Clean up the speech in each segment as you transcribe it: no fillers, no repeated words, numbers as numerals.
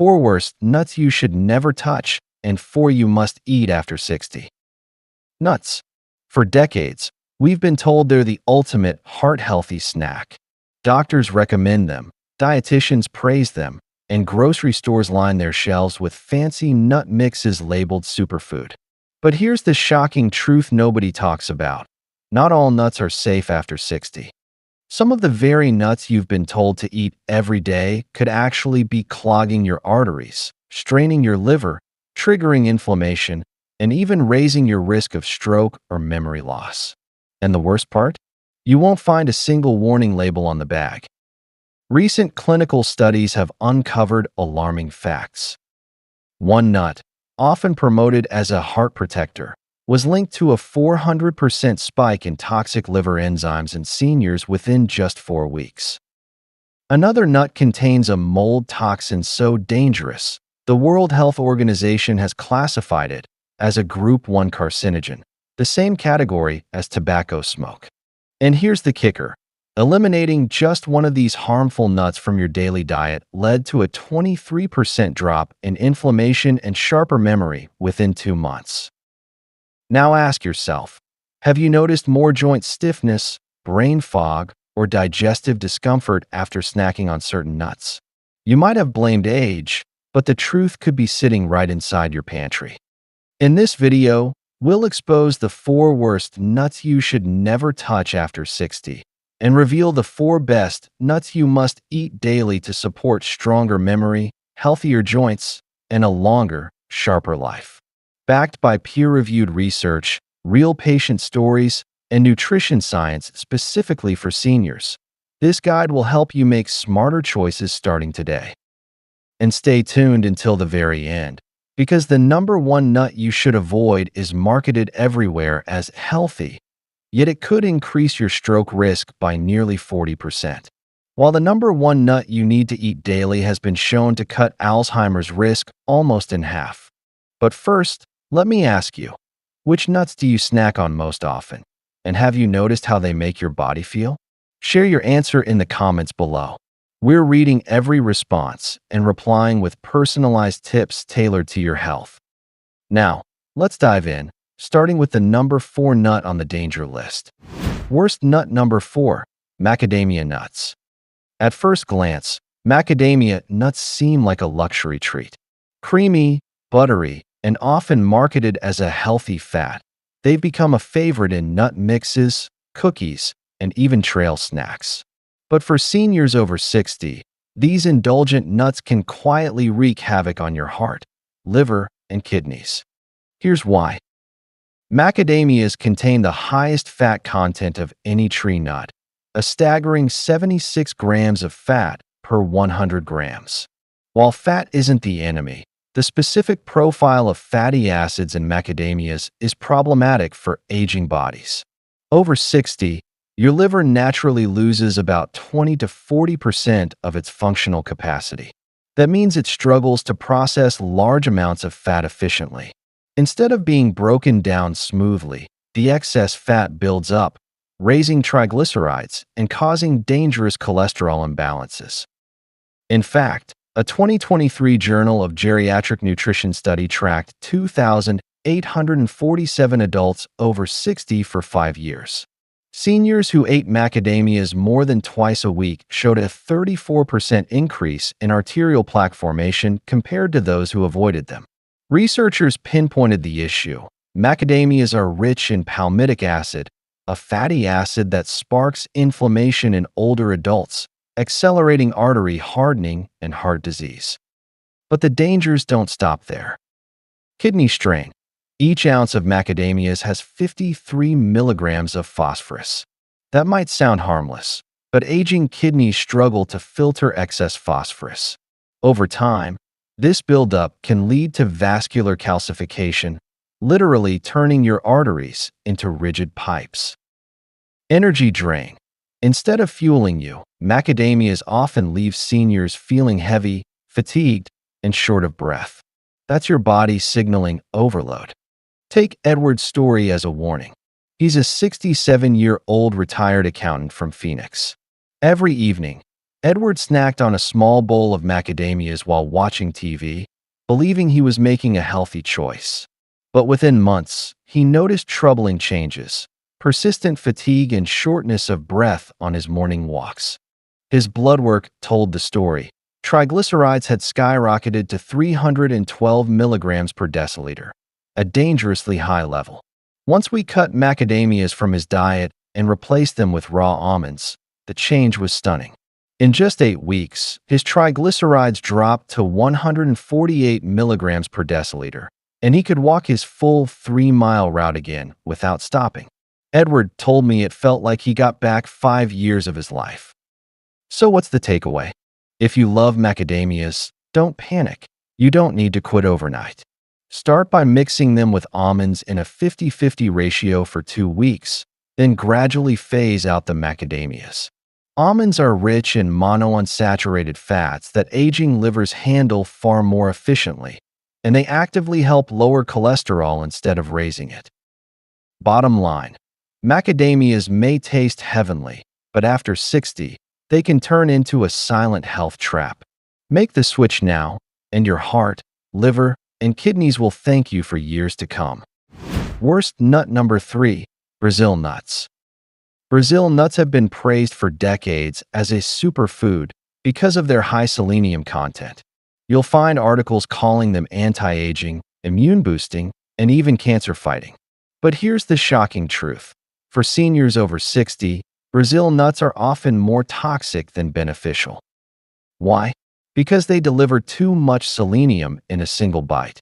4 worst nuts you should never touch, and 4 you must eat after 60. Nuts. For decades, we've been told they're the ultimate heart-healthy snack. Doctors recommend them, dietitians praise them, and grocery stores line their shelves with fancy nut mixes labeled superfood. But here's the shocking truth nobody talks about. Not all nuts are safe after 60. Some of the very nuts you've been told to eat every day could actually be clogging your arteries, straining your liver, triggering inflammation, and even raising your risk of stroke or memory loss. And the worst part? You won't find a single warning label on the bag. Recent clinical studies have uncovered alarming facts. One nut, often promoted as a heart protector, was linked to a 400% spike in toxic liver enzymes in seniors within just 4 weeks. Another nut contains a mold toxin so dangerous, the World Health Organization has classified it as a Group 1 carcinogen, the same category as tobacco smoke. And here's the kicker. Eliminating just one of these harmful nuts from your daily diet led to a 23% drop in inflammation and sharper memory within 2 months. Now ask yourself, have you noticed more joint stiffness, brain fog, or digestive discomfort after snacking on certain nuts? You might have blamed age, but the truth could be sitting right inside your pantry. In this video, we'll expose the 4 worst nuts you should never touch after 60 and reveal the 4 best nuts you must eat daily to support stronger memory, healthier joints, and a longer, sharper life. Backed by peer-reviewed research, real patient stories, and nutrition science specifically for seniors, this guide will help you make smarter choices starting today. And stay tuned until the very end, because the number 1 nut you should avoid is marketed everywhere as healthy, yet it could increase your stroke risk by nearly 40%. While the number 1 nut you need to eat daily has been shown to cut Alzheimer's risk almost in half. But first, let me ask you, which nuts do you snack on most often? And have you noticed how they make your body feel? Share your answer in the comments below. We're reading every response and replying with personalized tips tailored to your health. Now, let's dive in, starting with the number 4 nut on the danger list. Worst nut number 4, macadamia nuts. At first glance, macadamia nuts seem like a luxury treat. Creamy, buttery, and often marketed as a healthy fat, they've become a favorite in nut mixes, cookies, and even trail snacks. But for seniors over 60, these indulgent nuts can quietly wreak havoc on your heart, liver, and kidneys. Here's why. Macadamias contain the highest fat content of any tree nut, a staggering 76 grams of fat per 100 grams. While fat isn't the enemy, the specific profile of fatty acids in macadamias is problematic for aging bodies. Over 60, your liver naturally loses about 20 to 40% of its functional capacity. That means it struggles to process large amounts of fat efficiently. Instead of being broken down smoothly, the excess fat builds up, raising triglycerides and causing dangerous cholesterol imbalances. In fact, a 2023 Journal of Geriatric Nutrition study tracked 2,847 adults over 60 for 5 years. Seniors who ate macadamias more than twice a week showed a 34% increase in arterial plaque formation compared to those who avoided them. Researchers pinpointed the issue. Macadamias are rich in palmitic acid, a fatty acid that sparks inflammation in older adults, accelerating artery hardening and heart disease. But the dangers don't stop there. Kidney strain. Each ounce of macadamias has 53 milligrams of phosphorus. That might sound harmless, but aging kidneys struggle to filter excess phosphorus. Over time, this buildup can lead to vascular calcification, literally turning your arteries into rigid pipes. Energy drain. Instead of fueling you, macadamias often leave seniors feeling heavy, fatigued, and short of breath. That's your body signaling overload. Take Edward's story as a warning. He's a 67-year-old retired accountant from Phoenix. Every evening, Edward snacked on a small bowl of macadamias while watching TV, believing he was making a healthy choice. But within months, he noticed troubling changes, persistent fatigue and shortness of breath on his morning walks. His blood work told the story. Triglycerides had skyrocketed to 312 milligrams per deciliter, a dangerously high level. Once we cut macadamias from his diet and replaced them with raw almonds, the change was stunning. In just 8 weeks, his triglycerides dropped to 148 milligrams per deciliter, and he could walk his full 3-mile route again without stopping. Edward told me it felt like he got back 5 years of his life. So what's the takeaway? If you love macadamias, don't panic. You don't need to quit overnight. Start by mixing them with almonds in a 50-50 ratio for 2 weeks, then gradually phase out the macadamias. Almonds are rich in monounsaturated fats that aging livers handle far more efficiently, and they actively help lower cholesterol instead of raising it. Bottom line, macadamias may taste heavenly, but after 60, they can turn into a silent health trap. Make the switch now, and your heart, liver, and kidneys will thank you for years to come. Worst nut number 3, Brazil nuts. Brazil nuts have been praised for decades as a superfood because of their high selenium content. You'll find articles calling them anti-aging, immune-boosting, and even cancer-fighting. But here's the shocking truth. For seniors over 60, Brazil nuts are often more toxic than beneficial. Why? Because they deliver too much selenium in a single bite.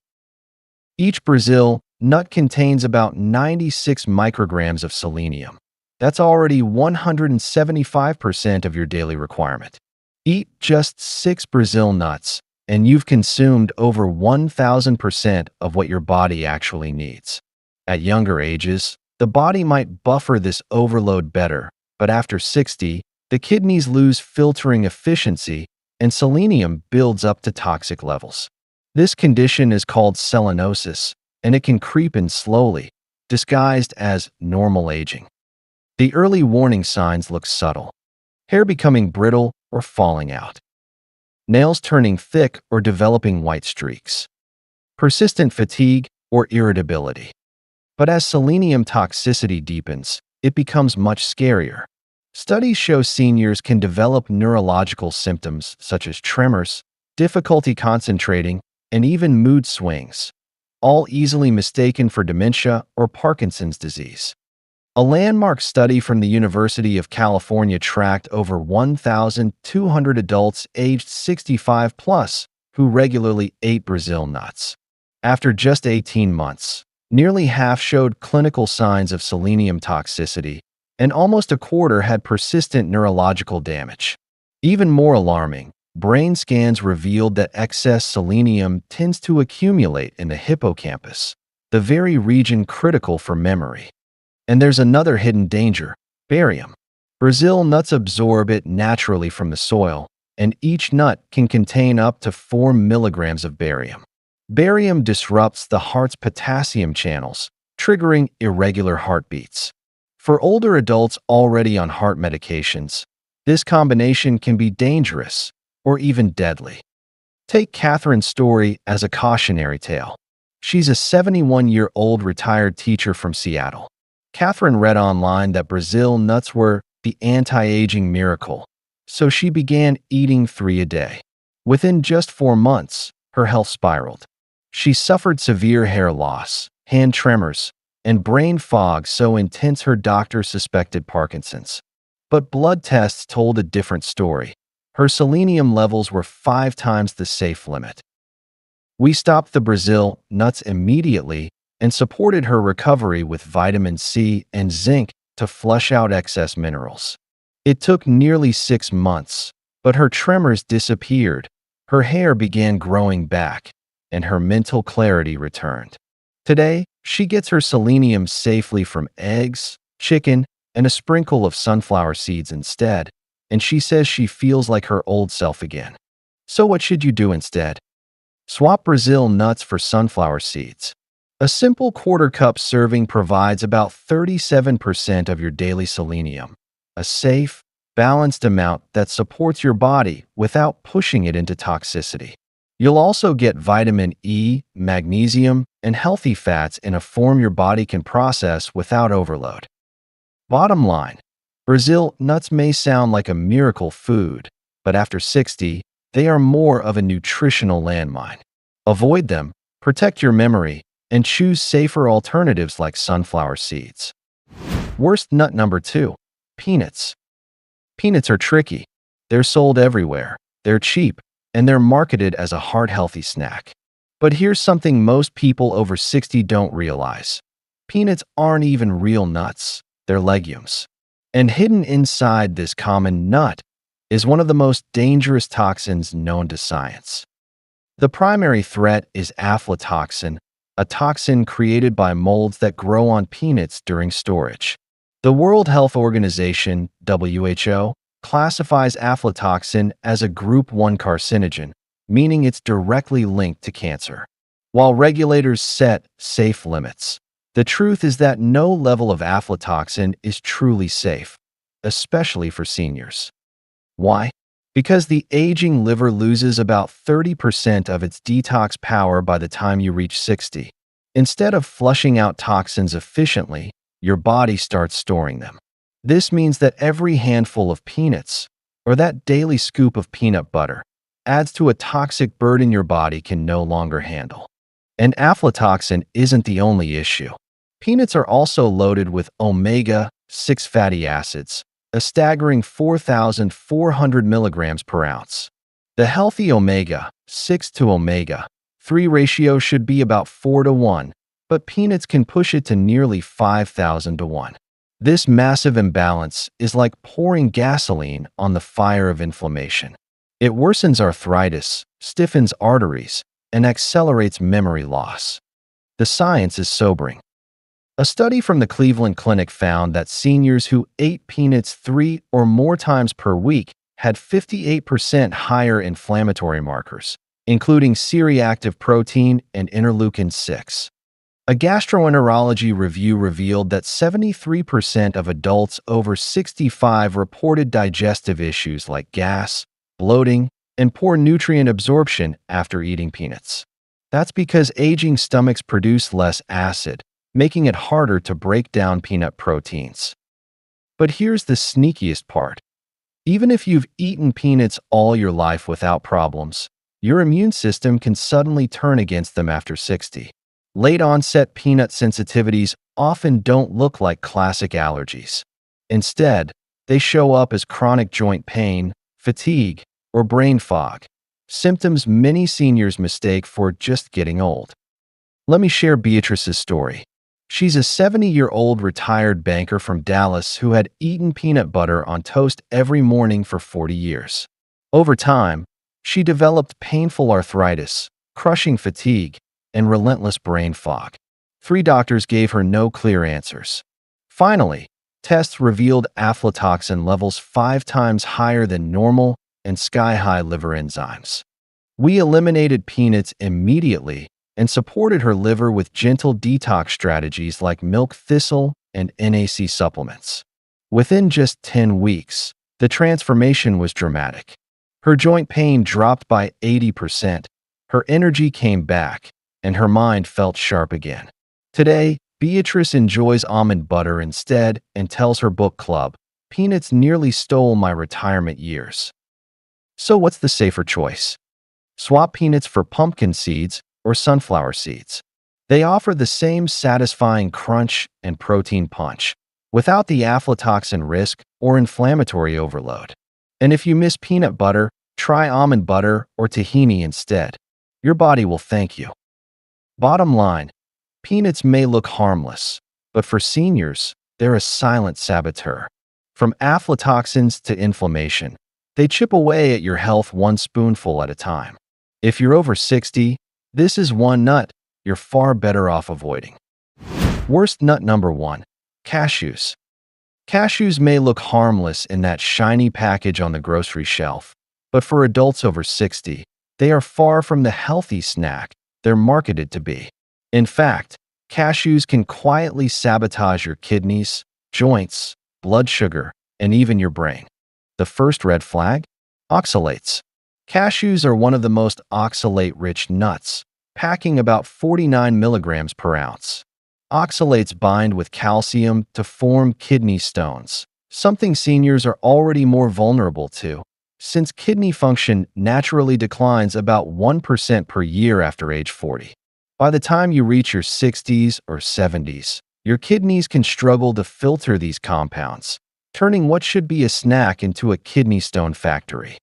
Each Brazil nut contains about 96 micrograms of selenium. That's already 175% of your daily requirement. Eat just 6 Brazil nuts, and you've consumed over 1,000% of what your body actually needs. At younger ages, the body might buffer this overload better, but after 60, the kidneys lose filtering efficiency and selenium builds up to toxic levels. This condition is called selenosis, and it can creep in slowly, disguised as normal aging. The early warning signs look subtle: hair becoming brittle or falling out, nails turning thick or developing white streaks, persistent fatigue or irritability. But as selenium toxicity deepens, it becomes much scarier. Studies show seniors can develop neurological symptoms such as tremors, difficulty concentrating, and even mood swings, all easily mistaken for dementia or Parkinson's disease. A landmark study from the University of California tracked over 1,200 adults aged 65 plus who regularly ate Brazil nuts. After just 18 months, nearly half showed clinical signs of selenium toxicity, and almost a quarter had persistent neurological damage. Even more alarming, brain scans revealed that excess selenium tends to accumulate in the hippocampus, the very region critical for memory. And there's another hidden danger: barium. Brazil nuts absorb it naturally from the soil, and each nut can contain up to 4 milligrams of barium. Barium disrupts the heart's potassium channels, triggering irregular heartbeats. For older adults already on heart medications, this combination can be dangerous or even deadly. Take Catherine's story as a cautionary tale. She's a 71-year-old retired teacher from Seattle. Catherine read online that Brazil nuts were the anti-aging miracle, so she began eating 3 a day. Within just 4 months, her health spiraled. She suffered severe hair loss, hand tremors, and brain fog so intense her doctor suspected Parkinson's. But blood tests told a different story. Her selenium levels were 5 times the safe limit. We stopped the Brazil nuts immediately and supported her recovery with vitamin C and zinc to flush out excess minerals. It took nearly 6 months, but her tremors disappeared, her hair began growing back, and her mental clarity returned. Today, she gets her selenium safely from eggs, chicken, and a sprinkle of sunflower seeds instead, and she says she feels like her old self again. So what should you do instead? Swap Brazil nuts for sunflower seeds. A simple quarter-cup serving provides about 37% of your daily selenium, a safe, balanced amount that supports your body without pushing it into toxicity. You'll also get vitamin E, magnesium, and healthy fats in a form your body can process without overload. Bottom line, Brazil nuts may sound like a miracle food, but after 60, they are more of a nutritional landmine. Avoid them, protect your memory, and choose safer alternatives like sunflower seeds. Worst nut number 2. Peanuts. Peanuts are tricky. They're sold everywhere, they're cheap, and they're marketed as a heart-healthy snack. But here's something most people over 60 don't realize. Peanuts aren't even real nuts, they're legumes. And hidden inside this common nut is one of the most dangerous toxins known to science. The primary threat is aflatoxin, a toxin created by molds that grow on peanuts during storage. The World Health Organization, WHO, classifies aflatoxin as a Group 1 carcinogen, meaning it's directly linked to cancer. While regulators set safe limits, the truth is that no level of aflatoxin is truly safe, especially for seniors. Why? Because the aging liver loses about 30% of its detox power by the time you reach 60. Instead of flushing out toxins efficiently, your body starts storing them. This means that every handful of peanuts, or that daily scoop of peanut butter, adds to a toxic burden your body can no longer handle. And isn't the only issue. Peanuts are also loaded with omega-6 fatty acids, a staggering 4,400 milligrams per ounce. The healthy omega-6 to omega-3 ratio should be about 4 to 1, but peanuts can push it to nearly 5,000 to 1. This massive imbalance is like pouring gasoline on the fire of inflammation. It worsens arthritis, stiffens arteries, and accelerates memory loss. The science is sobering. A study from the Cleveland Clinic found that seniors who ate peanuts 3 or more times per week had 58% higher inflammatory markers, including C-reactive protein and interleukin-6. A gastroenterology review revealed that 73% of adults over 65 reported digestive issues like gas, bloating, and poor nutrient absorption after eating peanuts. That's because aging stomachs produce less acid, making it harder to break down peanut proteins. But here's the sneakiest part. Even if you've eaten peanuts all your life without problems, your immune system can suddenly turn against them after 60. Late-onset peanut sensitivities often don't look like classic allergies. Instead, they show up as chronic joint pain, fatigue, or brain fog, symptoms many seniors mistake for just getting old. Let me share Beatrice's story. She's a 70-year-old retired banker from Dallas who had eaten peanut butter on toast every morning for 40 years. Over time, she developed painful arthritis, crushing fatigue, and relentless brain fog. 3 doctors gave her no clear answers. Finally, tests revealed aflatoxin levels 5 times higher than normal and sky-high liver enzymes. We eliminated peanuts immediately and supported her liver with gentle detox strategies like milk thistle and NAC supplements. Within just 10 weeks, the transformation was dramatic. Her joint pain dropped by 80%, her energy came back, and her mind felt sharp again. Today, Beatrice enjoys almond butter instead and tells her book club, "Peanuts nearly stole my retirement years." So what's the safer choice? Swap peanuts for pumpkin seeds or sunflower seeds. They offer the same satisfying crunch and protein punch, without the aflatoxin risk or inflammatory overload. And if you miss peanut butter, try almond butter or tahini instead. Your body will thank you. Bottom line, peanuts may look harmless, but for seniors, they're a silent saboteur. From aflatoxins to inflammation, they chip away at your health one spoonful at a time. If you're over 60, this is one nut you're far better off avoiding. Worst nut number 1. Cashews. Cashews may look harmless in that shiny package on the grocery shelf, but for adults over 60, they are far from the healthy snack they're marketed to be. In fact, cashews can quietly sabotage your kidneys, joints, blood sugar, and even your brain. The first red flag? Oxalates. Cashews are one of the most oxalate-rich nuts, packing about 49 milligrams per ounce. Oxalates bind with calcium to form kidney stones, something seniors are already more vulnerable to, since kidney function naturally declines about 1% per year after age 40. By the time you reach your 60s or 70s, your kidneys can struggle to filter these compounds, turning what should be a snack into a kidney stone factory.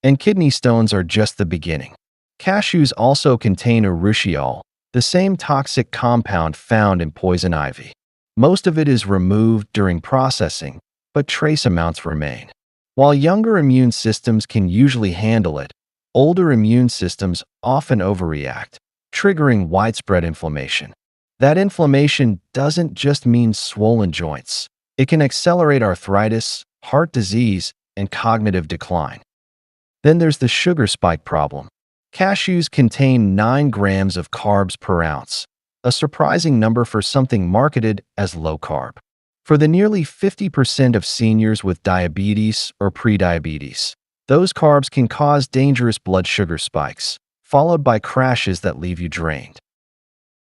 And kidney stones are just the beginning. Cashews also contain urushiol, the same toxic compound found in poison ivy. Most of it is removed during processing, but trace amounts remain. While younger immune systems can usually handle it, older immune systems often overreact, triggering widespread inflammation. That inflammation doesn't just mean swollen joints. It can accelerate arthritis, heart disease, and cognitive decline. Then there's the sugar spike problem. Cashews contain 9 grams of carbs per ounce, a surprising number for something marketed as low-carb. For the nearly 50% of seniors with diabetes or prediabetes, those carbs can cause dangerous blood sugar spikes, followed by crashes that leave you drained.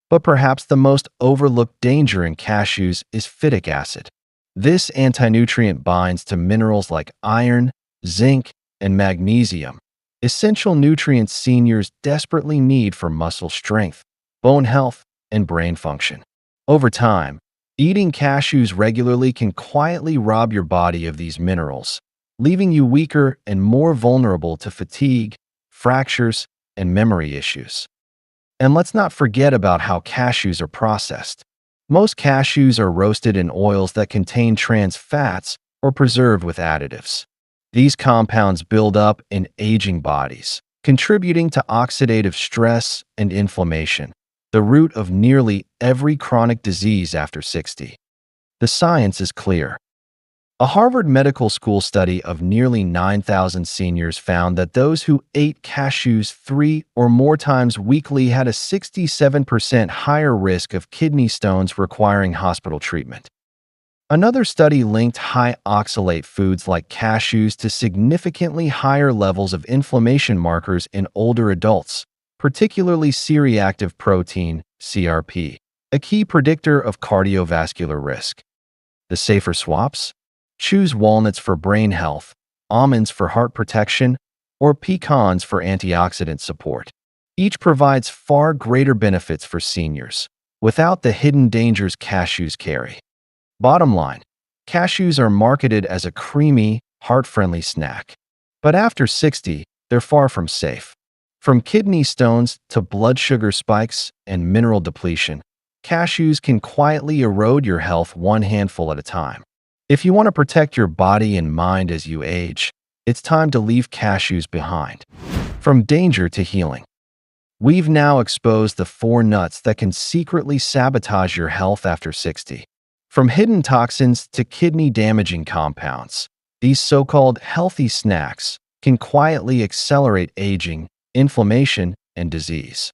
But perhaps the most overlooked danger in cashews is phytic acid. This antinutrient binds to minerals like iron, zinc, and magnesium, essential nutrients seniors desperately need for muscle strength, bone health, and brain function. Over time, eating cashews regularly can quietly rob your body of these minerals, leaving you weaker and more vulnerable to fatigue, fractures, and memory issues. And let's not forget about how cashews are processed. Most cashews are roasted in oils that contain trans fats or preserved with additives. These compounds build up in aging bodies, contributing to oxidative stress and inflammation, the root of nearly every chronic disease after 60. The science is clear. A Harvard Medical School study of nearly 9,000 seniors found that those who ate cashews 3 or more times weekly had a 67% higher risk of kidney stones requiring hospital treatment. Another study linked high oxalate foods like cashews to significantly higher levels of inflammation markers in older adults, particularly C-reactive protein, CRP, a key predictor of cardiovascular risk. The safer swaps? Choose walnuts for brain health, almonds for heart protection, or pecans for antioxidant support. Each provides far greater benefits for seniors, without the hidden dangers cashews carry. Bottom line, cashews are marketed as a creamy, heart-friendly snack. But after 60, they're far from safe. From kidney stones to blood sugar spikes and mineral depletion, cashews can quietly erode your health one handful at a time. If you want to protect your body and mind as you age, it's time to leave cashews behind. From danger to healing. We've now exposed the 4 nuts that can secretly sabotage your health after 60. From hidden toxins to kidney-damaging compounds, these so-called healthy snacks can quietly accelerate aging, inflammation, and disease.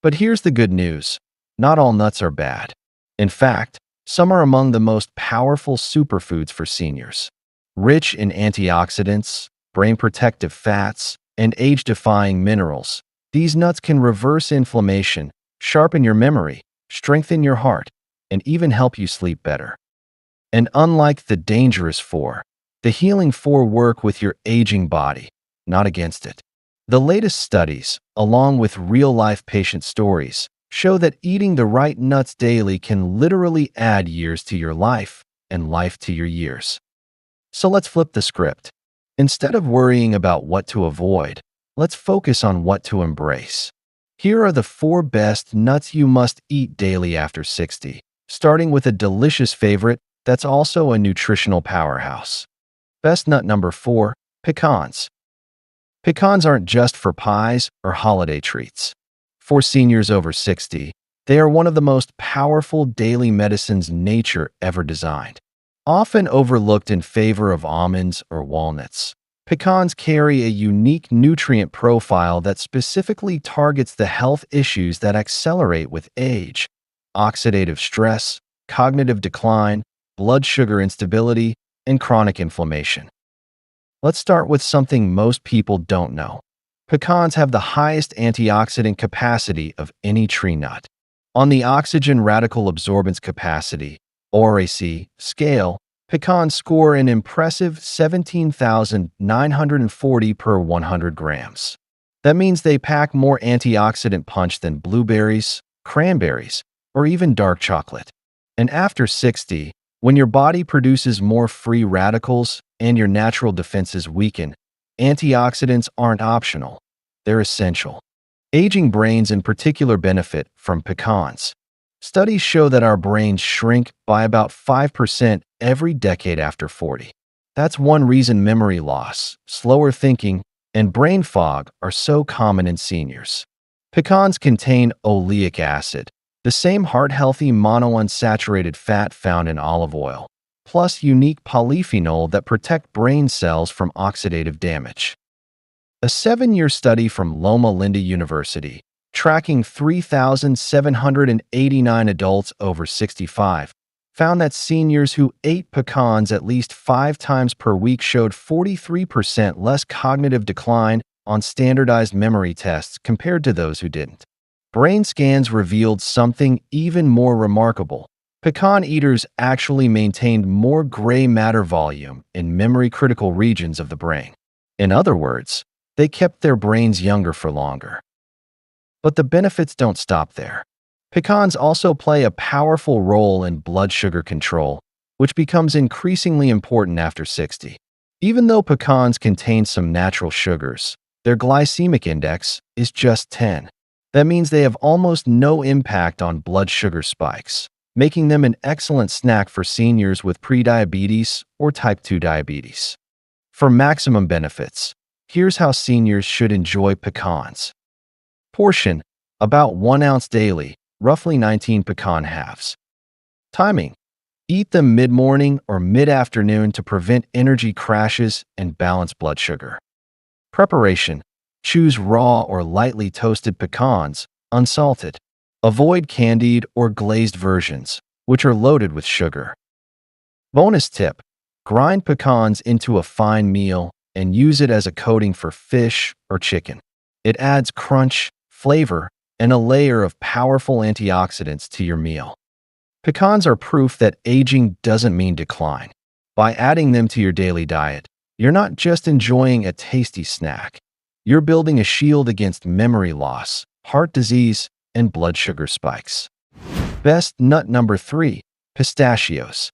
But here's the good news. Not all nuts are bad. In fact, some are among the most powerful superfoods for seniors. Rich in antioxidants, brain-protective fats, and age-defying minerals, these nuts can reverse inflammation, sharpen your memory, strengthen your heart, and even help you sleep better. And unlike the dangerous 4, the healing 4 work with your aging body, not against it. The latest studies, along with real-life patient stories, show that eating the right nuts daily can literally add years to your life and life to your years. So let's flip the script. Instead of worrying about what to avoid, let's focus on what to embrace. Here are the 4 best nuts you must eat daily after 60, starting with a delicious favorite that's also a nutritional powerhouse. Best nut number 4, pecans. Pecans aren't just for pies or holiday treats. For seniors over 60, they are one of the most powerful daily medicines nature ever designed. Often overlooked in favor of almonds or walnuts, pecans carry a unique nutrient profile that specifically targets the health issues that accelerate with age: oxidative stress, cognitive decline, blood sugar instability, and chronic inflammation. Let's start with something most people don't know. Pecans have the highest antioxidant capacity of any tree nut. On the oxygen radical absorbance capacity, ORAC, scale, pecans score an impressive 17,940 per 100 grams. That means they pack more antioxidant punch than blueberries, cranberries, or even dark chocolate. And after 60, when your body produces more free radicals and your natural defenses weaken, antioxidants aren't optional, they're essential. Aging brains in particular benefit from pecans. Studies show that our brains shrink by about 5% every decade after 40. That's one reason memory loss, slower thinking, and brain fog are so common in seniors. Pecans contain oleic acid, the same heart-healthy monounsaturated fat found in olive oil, plus unique polyphenol that protect brain cells from oxidative damage. A 7-year study from Loma Linda University, tracking 3,789 adults over 65, found that seniors who ate pecans at least 5 times per week showed 43% less cognitive decline on standardized memory tests compared to those who didn't. Brain scans revealed something even more remarkable. Pecan eaters actually maintained more gray matter volume in memory-critical regions of the brain. In other words, they kept their brains younger for longer. But the benefits don't stop there. Pecans also play a powerful role in blood sugar control, which becomes increasingly important after 60. Even though pecans contain some natural sugars, their glycemic index is just 10. That means they have almost no impact on blood sugar spikes, making them an excellent snack for seniors with prediabetes or type 2 diabetes. For maximum benefits, here's how seniors should enjoy pecans. Portion: about 1 ounce daily, roughly 19 pecan halves. Timing: eat them mid-morning or mid-afternoon to prevent energy crashes and balance blood sugar. Preparation: choose raw or lightly toasted pecans, unsalted. Avoid candied or glazed versions, which are loaded with sugar. Bonus tip: grind pecans into a fine meal and use it as a coating for fish or chicken. It adds crunch, flavor, and a layer of powerful antioxidants to your meal. Pecans are proof that aging doesn't mean decline. By adding them to your daily diet, you're not just enjoying a tasty snack. You're building a shield against memory loss, heart disease, and blood sugar spikes. Best nut number 3, pistachios.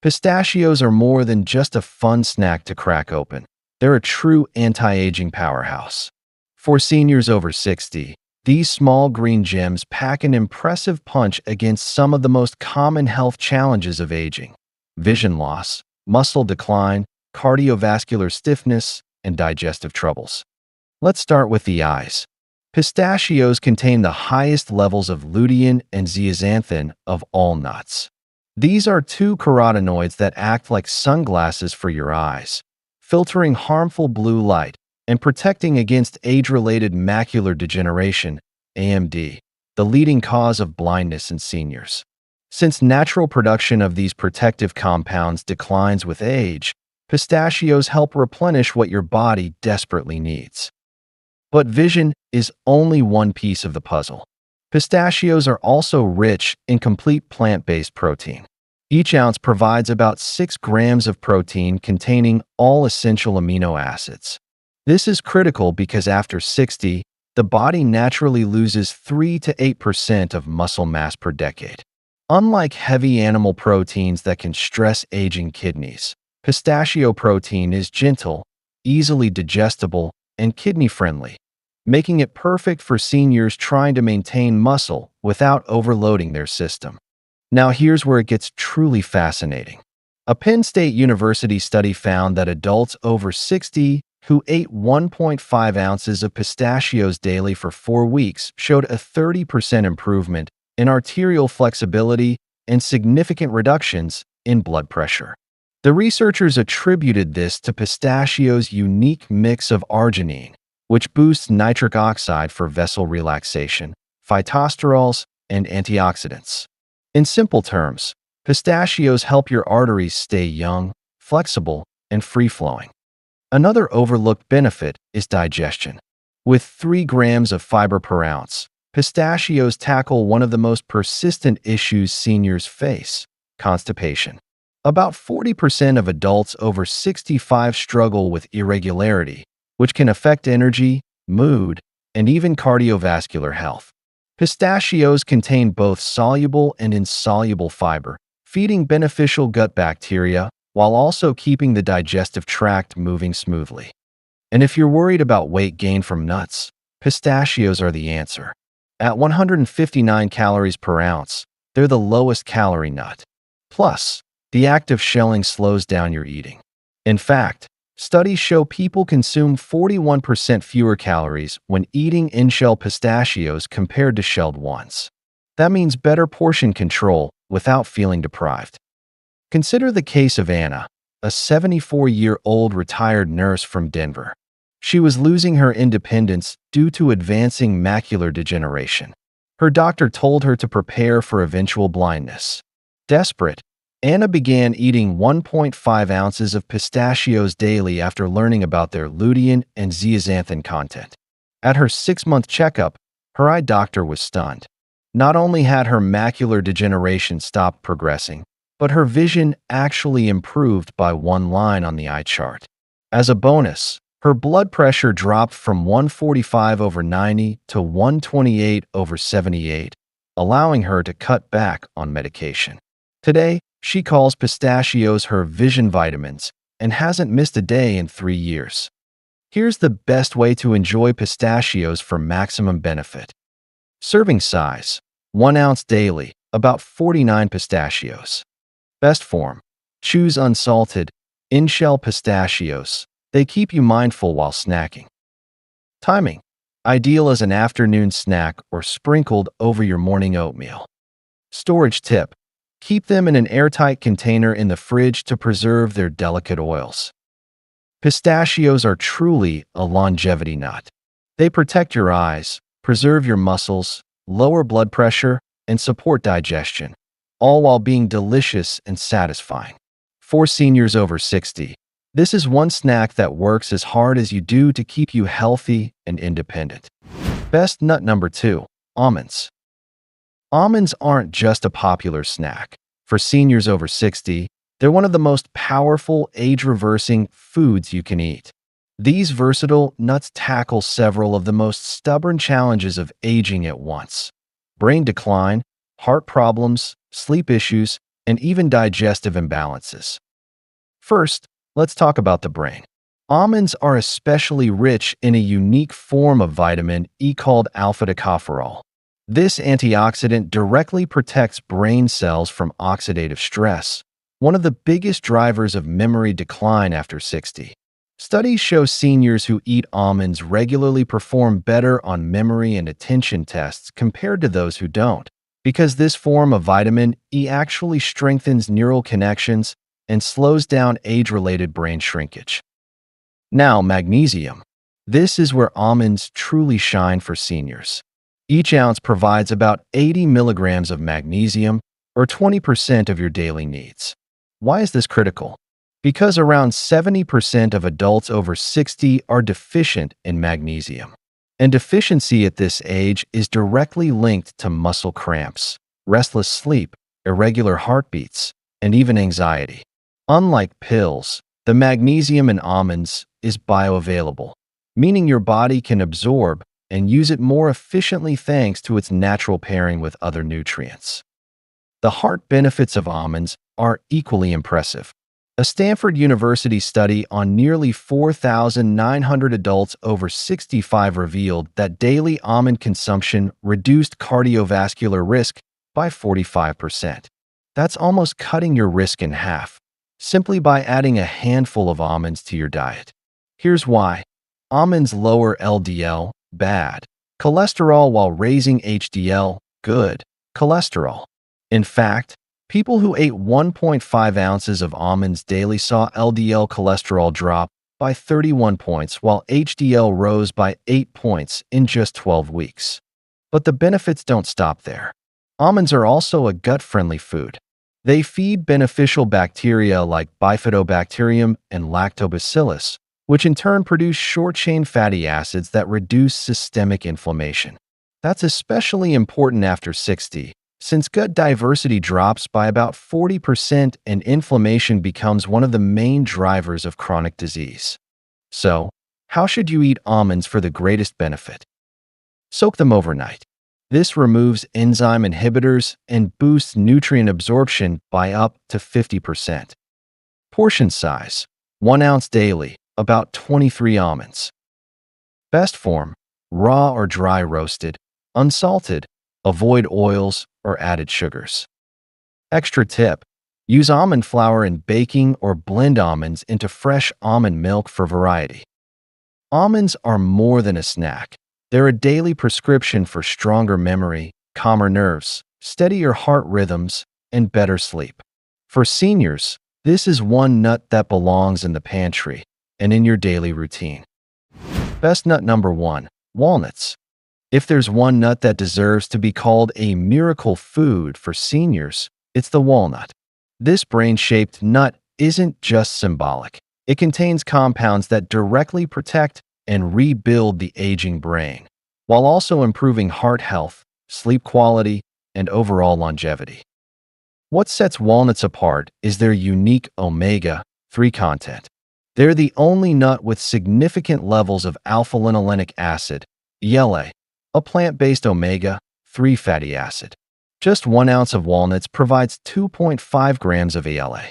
Pistachios are more than just a fun snack to crack open. They're a true anti-aging powerhouse. For seniors over 60, these small green gems pack an impressive punch against some of the most common health challenges of aging: vision loss, muscle decline, cardiovascular stiffness, and digestive troubles. Let's start with the eyes. Pistachios contain the highest levels of lutein and zeaxanthin of all nuts. These are 2 carotenoids that act like sunglasses for your eyes, filtering harmful blue light and protecting against age-related macular degeneration, AMD, the leading cause of blindness in seniors. Since natural production of these protective compounds declines with age, pistachios help replenish what your body desperately needs. But vision is only one piece of the puzzle. Pistachios are also rich in complete plant-based protein. Each ounce provides about 6 grams of protein containing all essential amino acids. This is critical because after 60, the body naturally loses 3 to 8% of muscle mass per decade. Unlike heavy animal proteins that can stress aging kidneys, pistachio protein is gentle, easily digestible, and kidney-friendly, making it perfect for seniors trying to maintain muscle without overloading their system. Now here's where it gets truly fascinating. A Penn State University study found that adults over 60 who ate 1.5 ounces of pistachios daily for 4 weeks showed a 30% improvement in arterial flexibility and significant reductions in blood pressure. The researchers attributed this to pistachios' unique mix of arginine, which boosts nitric oxide for vessel relaxation, phytosterols, and antioxidants. In simple terms, pistachios help your arteries stay young, flexible, and free-flowing. Another overlooked benefit is digestion. With 3 grams of fiber per ounce, pistachios tackle one of the most persistent issues seniors face: constipation. About 40% of adults over 65 struggle with irregularity, which can affect energy, mood, and even cardiovascular health. Pistachios contain both soluble and insoluble fiber, feeding beneficial gut bacteria while also keeping the digestive tract moving smoothly. And if you're worried about weight gain from nuts, pistachios are the answer. At 159 calories per ounce, they're the lowest calorie nut. Plus, the act of shelling slows down your eating. In fact, studies show people consume 41% fewer calories when eating in-shell pistachios compared to shelled ones. That means better portion control without feeling deprived. Consider the case of Anna, a 74-year-old retired nurse from Denver. She was losing her independence due to advancing macular degeneration. Her doctor told her to prepare for eventual blindness. Desperate, Anna began eating 1.5 ounces of pistachios daily after learning about their lutein and zeaxanthin content. At her 6-month checkup, her eye doctor was stunned. Not only had her macular degeneration stopped progressing, but her vision actually improved by 1 line on the eye chart. As a bonus, her blood pressure dropped from 145/90 to 128/78, allowing her to cut back on medication. Today, she calls pistachios her vision vitamins and hasn't missed a day in 3 years. Here's the best way to enjoy pistachios for maximum benefit. Serving size: 1 ounce daily, about 49 pistachios. Best form: choose unsalted, in-shell pistachios. They keep you mindful while snacking. Timing: ideal as an afternoon snack or sprinkled over your morning oatmeal. Storage tip: keep them in an airtight container in the fridge to preserve their delicate oils. Pistachios are truly a longevity nut. They protect your eyes, preserve your muscles, lower blood pressure, and support digestion, all while being delicious and satisfying. For seniors over 60, this is one snack that works as hard as you do to keep you healthy and independent. Best nut number 2, almonds. Almonds aren't just a popular snack. For seniors over 60, they're one of the most powerful age-reversing foods you can eat. These versatile nuts tackle several of the most stubborn challenges of aging at once: brain decline, heart problems, sleep issues, and even digestive imbalances. First, let's talk about the brain. Almonds are especially rich in a unique form of vitamin E called alpha-tocopherol. This antioxidant directly protects brain cells from oxidative stress, one of the biggest drivers of memory decline after 60. Studies show seniors who eat almonds regularly perform better on memory and attention tests compared to those who don't, because this form of vitamin E actually strengthens neural connections and slows down age-related brain shrinkage. Now, magnesium. This is where almonds truly shine for seniors. Each ounce provides about 80 milligrams of magnesium, or 20% of your daily needs. Why is this critical? Because around 70% of adults over 60 are deficient in magnesium. And deficiency at this age is directly linked to muscle cramps, restless sleep, irregular heartbeats, and even anxiety. Unlike pills, the magnesium in almonds is bioavailable, meaning your body can absorb and use it more efficiently thanks to its natural pairing with other nutrients. The heart benefits of almonds are equally impressive. A Stanford University study on nearly 4,900 adults over 65 revealed that daily almond consumption reduced cardiovascular risk by 45%. That's almost cutting your risk in half, simply by adding a handful of almonds to your diet. Here's why. Almonds lower LDL, bad, cholesterol while raising HDL, good, cholesterol. In fact, people who ate 1.5 ounces of almonds daily saw LDL cholesterol drop by 31 points while HDL rose by 8 points in just 12 weeks. But the benefits don't stop there. Almonds are also a gut-friendly food. They feed beneficial bacteria like Bifidobacterium and Lactobacillus, which in turn produce short-chain fatty acids that reduce systemic inflammation. That's especially important after 60, since gut diversity drops by about 40% and inflammation becomes one of the main drivers of chronic disease. So, how should you eat almonds for the greatest benefit? Soak them overnight. This removes enzyme inhibitors and boosts nutrient absorption by up to 50%. Portion size: 1 ounce daily, about 23 almonds. Best form: raw or dry roasted, unsalted, avoid oils or added sugars. Extra tip: use almond flour in baking or blend almonds into fresh almond milk for variety. Almonds are more than a snack. They're a daily prescription for stronger memory, calmer nerves, steadier heart rhythms, and better sleep. For seniors, this is one nut that belongs in the pantry and in your daily routine. Best nut number 1: walnuts. If there's one nut that deserves to be called a miracle food for seniors, it's the walnut. This brain-shaped nut isn't just symbolic. It contains compounds that directly protect and rebuild the aging brain, while also improving heart health, sleep quality, and overall longevity. What sets walnuts apart is their unique omega-3 content. They're the only nut with significant levels of alpha-linolenic acid, ELA, a plant-based omega-3 fatty acid. Just 1 ounce of walnuts provides 2.5 grams of ELA.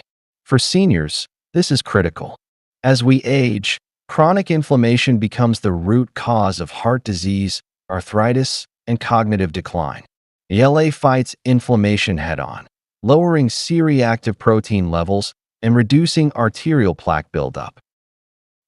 For seniors, this is critical. As we age, chronic inflammation becomes the root cause of heart disease, arthritis, and cognitive decline. ELA fights inflammation head-on, lowering C-reactive protein levels and reducing arterial plaque buildup.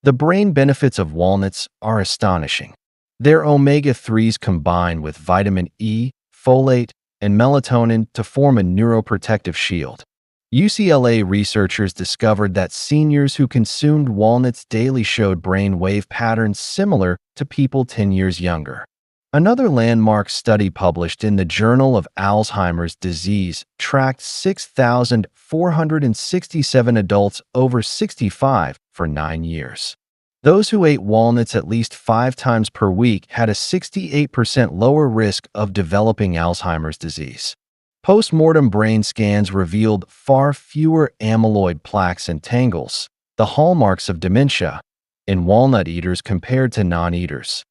The brain benefits of walnuts are astonishing. Their omega-3s combine with vitamin E, folate, and melatonin to form a neuroprotective shield. UCLA researchers discovered that seniors who consumed walnuts daily showed brain wave patterns similar to people 10 years younger. Another landmark study published in the Journal of Alzheimer's Disease tracked 6,467 adults over 65 for 9 years. Those who ate walnuts at least 5 times per week had a 68% lower risk of developing Alzheimer's disease. Post-mortem brain scans revealed far fewer amyloid plaques and tangles, the hallmarks of dementia, in walnut eaters compared to non-eaters.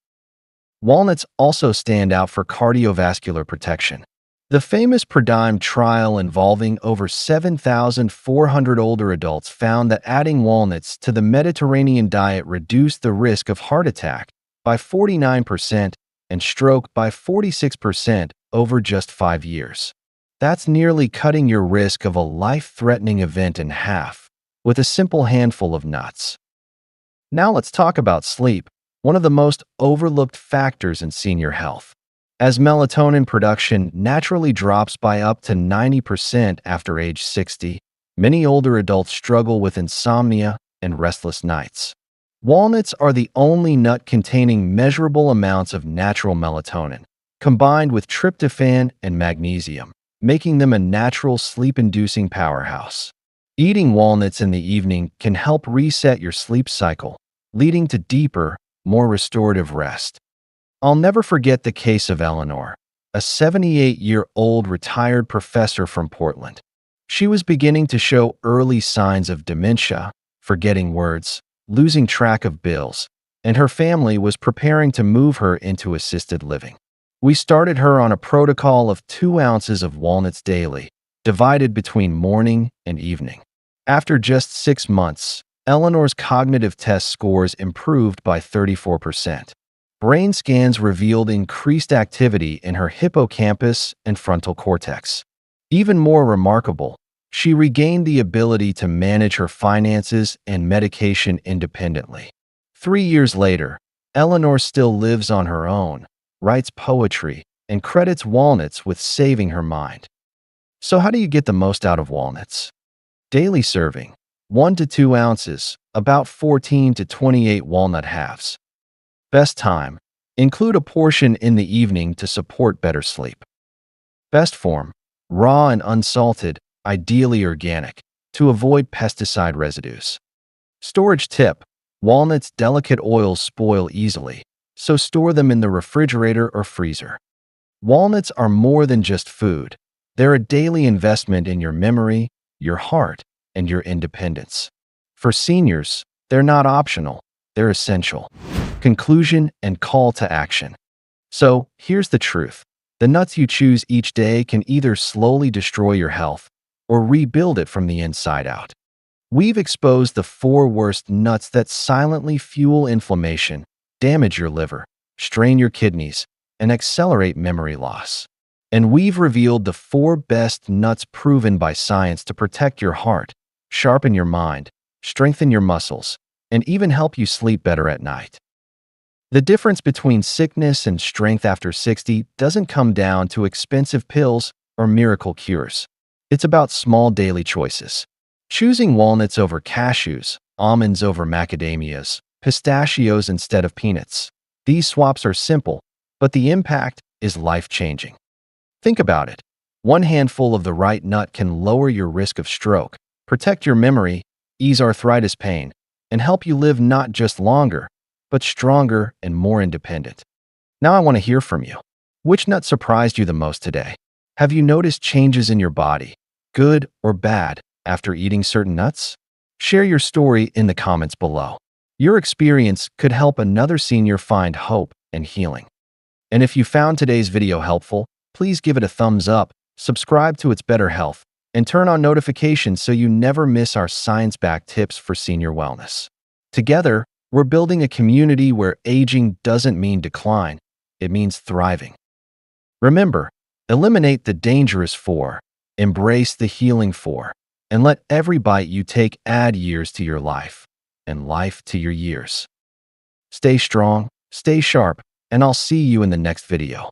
Walnuts also stand out for cardiovascular protection. The famous PRIDIME trial involving over 7,400 older adults found that adding walnuts to the Mediterranean diet reduced the risk of heart attack by 49% and stroke by 46% over just 5 years. That's nearly cutting your risk of a life-threatening event in half with a simple handful of nuts. Now let's talk about sleep, one of the most overlooked factors in senior health. As melatonin production naturally drops by up to 90% after age 60, many older adults struggle with insomnia and restless nights. Walnuts are the only nut containing measurable amounts of natural melatonin, combined with tryptophan and magnesium, making them a natural sleep-inducing powerhouse. Eating walnuts in the evening can help reset your sleep cycle, leading to deeper, more restorative rest. I'll never forget the case of Eleanor, a 78-year-old retired professor from Portland. She was beginning to show early signs of dementia, forgetting words, losing track of bills, and her family was preparing to move her into assisted living. We started her on a protocol of 2 ounces of walnuts daily, divided between morning and evening. After just 6 months, Eleanor's cognitive test scores improved by 34%. Brain scans revealed increased activity in her hippocampus and frontal cortex. Even more remarkable, she regained the ability to manage her finances and medication independently. 3 years later, Eleanor still lives on her own, writes poetry, and credits walnuts with saving her mind. So how do you get the most out of walnuts? Daily serving: 1 to 2 ounces, about 14 to 28 walnut halves. Best time: include a portion in the evening to support better sleep. Best form: raw and unsalted, ideally organic, to avoid pesticide residues. Storage tip: Walnuts' delicate oils spoil easily, so store them in the refrigerator or freezer. Walnuts are more than just food. They're a daily investment in your memory, your heart, and your independence. For seniors, they're not optional, they're essential. Conclusion and call to action. So, here's the truth. The nuts you choose each day can either slowly destroy your health or rebuild it from the inside out. We've exposed the 4 worst nuts that silently fuel inflammation, damage your liver, strain your kidneys, and accelerate memory loss. And we've revealed the 4 best nuts proven by science to protect your heart, sharpen your mind, strengthen your muscles, and even help you sleep better at night. The difference between sickness and strength after 60 doesn't come down to expensive pills or miracle cures. It's about small daily choices. Choosing walnuts over cashews, almonds over macadamias, pistachios instead of peanuts. These swaps are simple, but the impact is life-changing. Think about it. One handful of the right nut can lower your risk of stroke, protect your memory, ease arthritis pain, and help you live not just longer, but stronger and more independent. Now I want to hear from you. Which nut surprised you the most today? Have you noticed changes in your body, good or bad, after eating certain nuts? Share your story in the comments below. Your experience could help another senior find hope and healing. And if you found today's video helpful, please give it a thumbs up, subscribe to It's Better Health, and turn on notifications so you never miss our science-backed tips for senior wellness. Together, we're building a community where aging doesn't mean decline, it means thriving. Remember, eliminate the dangerous 4, embrace the healing 4, and let every bite you take add years to your life, and life to your years. Stay strong, stay sharp, and I'll see you in the next video.